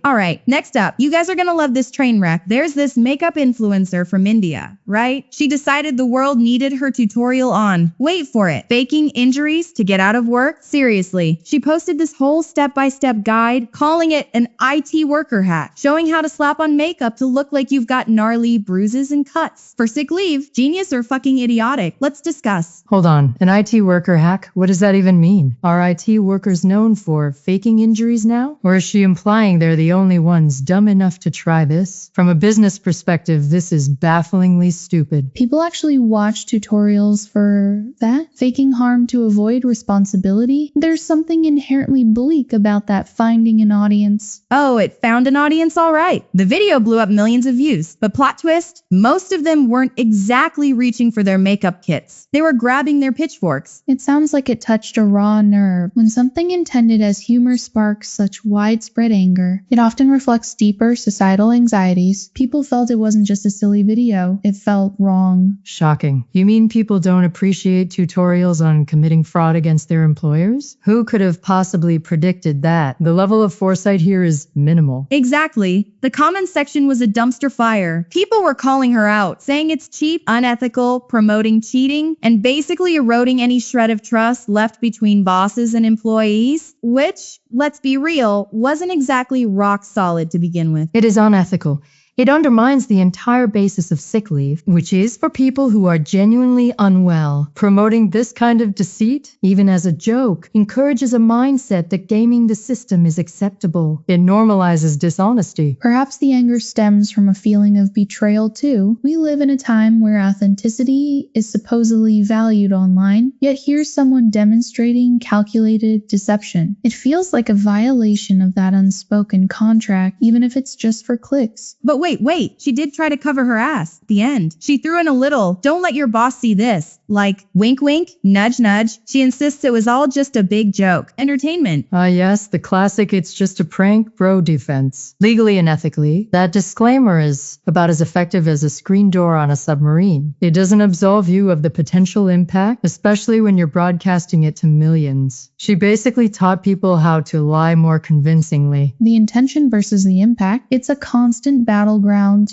All right, next up, you guys are gonna love this train wreck. There's this makeup influencer from India, right? She decided the world needed her tutorial on, wait for it, faking injuries to get out of work? Seriously, she posted this whole step-by-step guide, calling it an IT worker hack, showing how to slap on makeup to look like you've got gnarly bruises and cuts. For sick leave, genius or fucking idiotic? Let's discuss. Hold on, an IT worker hack? What does that even mean? Are IT workers known for faking injuries now? Or is she implying they're the only ones dumb enough to try this? From a business perspective, this is bafflingly stupid. People actually watch tutorials for that? Faking harm to avoid responsibility? There's something inherently bleak about that finding an audience. Oh, it found an audience all right. The video blew up millions of views. But plot twist, most of them weren't exactly reaching for their makeup kits. They were grabbing their pitchforks. It sounds like it touched a raw nerve. When something intended as humor sparks such widespread anger, it often reflects deeper societal anxieties. People felt it wasn't just a silly video, it felt wrong. Shocking. You mean people don't appreciate tutorials on committing fraud against their employers? Who could have possibly predicted that? The level of foresight here is minimal. Exactly. The comments section was a dumpster fire. People were calling her out, saying it's cheap, unethical, promoting cheating, and basically eroding any shred of trust left between bosses and employees, which, let's be real, wasn't exactly rock solid to begin with. It is unethical. It undermines the entire basis of sick leave, which is for people who are genuinely unwell. Promoting this kind of deceit, even as a joke, encourages a mindset that gaming the system is acceptable. It normalizes dishonesty. Perhaps the anger stems from a feeling of betrayal too. We live in a time where authenticity is supposedly valued online, yet here's someone demonstrating calculated deception. It feels like a violation of that unspoken contract, even if it's just for clicks. But wait, she did try to cover her ass at the end. She threw in a little, don't let your boss see this, like wink wink, nudge nudge. She insists it was all just a big joke. Entertainment. Yes, the classic it's just a prank bro defense. Legally and ethically, that disclaimer is about as effective as a screen door on a submarine. It doesn't absolve you of the potential impact, especially when you're broadcasting it to millions. She basically taught people how to lie more convincingly. The intention versus the impact, it's a constant battleground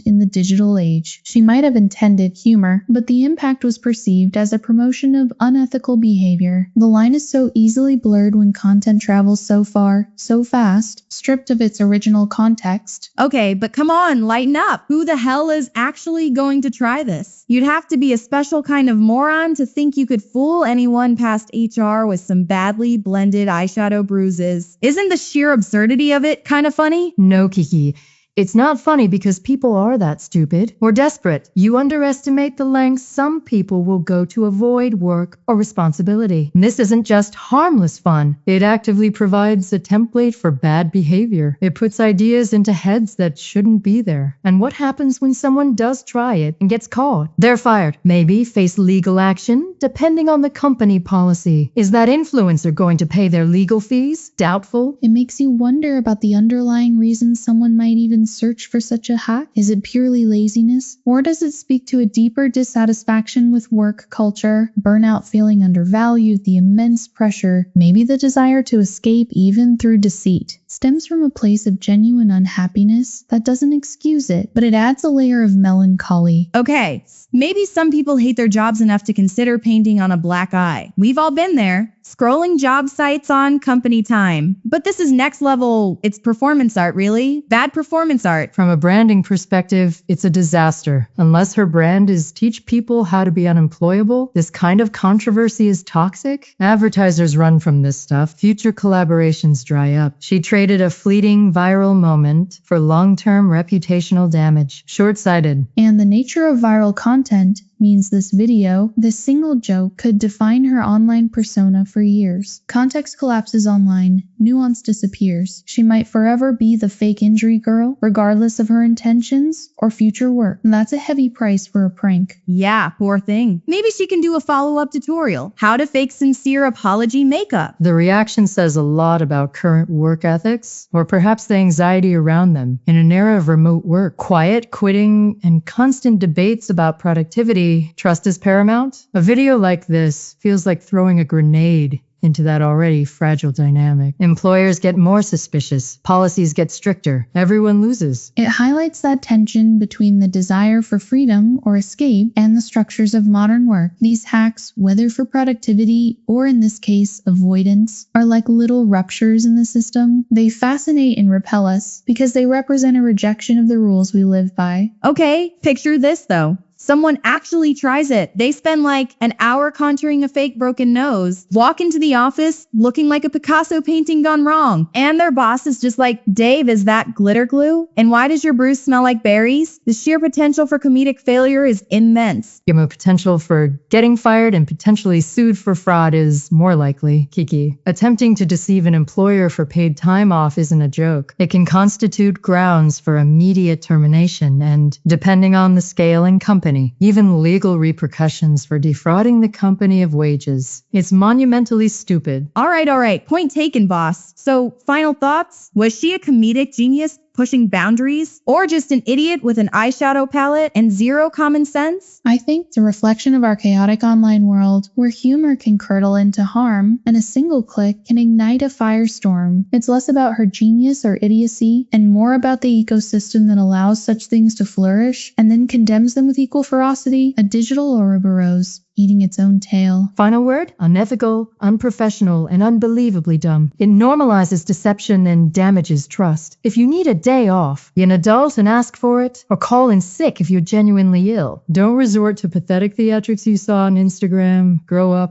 in the digital age. She might have intended humor, but the impact was perceived as a promotion of unethical behavior. The line is so easily blurred when content travels so far, so fast, stripped of its original context. Okay, but come on, lighten up. Who the hell is actually going to try this? You'd have to be a special kind of moron to think you could fool anyone past HR with some badly blended eyeshadow bruises. Isn't the sheer absurdity of it kind of funny? No, Kiki. It's not funny because people are that stupid or desperate. You underestimate the lengths some people will go to avoid work or responsibility. And this isn't just harmless fun. It actively provides a template for bad behavior. It puts ideas into heads that shouldn't be there. And what happens when someone does try it and gets caught? They're fired. Maybe face legal action, depending on the company policy. Is that influencer going to pay their legal fees? Doubtful. It makes you wonder about the underlying reasons someone might even search for such a hack. Is it purely laziness? Or does it speak to a deeper dissatisfaction with work culture, burnout, feeling undervalued, the immense pressure, maybe the desire to escape even through deceit? Stems from a place of genuine unhappiness that doesn't excuse it, but it adds a layer of melancholy. Okay, maybe some people hate their jobs enough to consider painting on a black eye. We've all been there. Scrolling job sites on company time. But this is next level. It's performance art, really. Bad performance art. From a branding perspective, it's a disaster. Unless her brand is teach people how to be unemployable, this kind of controversy is toxic. Advertisers run from this stuff. Future collaborations dry up. She traded a fleeting viral moment for long-term reputational damage. Short-sighted. And the nature of viral content means this video, this single joke, could define her online persona for years. Context collapses online, nuance disappears. She might forever be the fake injury girl, regardless of her intentions or future work. That's a heavy price for a prank. Yeah, poor thing. Maybe she can do a follow-up tutorial. How to fake sincere apology makeup. The reaction says a lot about current work ethics, or perhaps the anxiety around them. In an era of remote work, quiet quitting, and constant debates about productivity, trust is paramount. A video like this feels like throwing a grenade into that already fragile dynamic. Employers get more suspicious, policies get stricter, everyone loses. It highlights that tension between the desire for freedom or escape and the structures of modern work. These hacks, whether for productivity or in this case avoidance, are like little ruptures in the system. They fascinate and repel us because they represent a rejection of the rules we live by. Okay, picture this though. Someone actually tries it. They spend like an hour contouring a fake broken nose, walk into the office looking like a Picasso painting gone wrong, and their boss is just like, Dave, is that glitter glue? And why does your bruise smell like berries? The sheer potential for comedic failure is immense. The potential for getting fired and potentially sued for fraud is more likely. Kiki, attempting to deceive an employer for paid time off isn't a joke. It can constitute grounds for immediate termination and, depending on the scale and company, even legal repercussions for defrauding the company of wages. It's monumentally stupid. All right. Point taken, boss. So, final thoughts? Was she a comedic genius pushing boundaries, or just an idiot with an eyeshadow palette and zero common sense? I think it's a reflection of our chaotic online world, where humor can curdle into harm, and a single click can ignite a firestorm. It's less about her genius or idiocy, and more about the ecosystem that allows such things to flourish, and then condemns them with equal ferocity, a digital Ouroboros eating its own tail. Final word? Unethical, unprofessional, and unbelievably dumb. It normalizes deception and damages trust. If you need a day off, be an adult and ask for it, or call in sick if you're genuinely ill. Don't resort to pathetic theatrics you saw on Instagram. Grow up.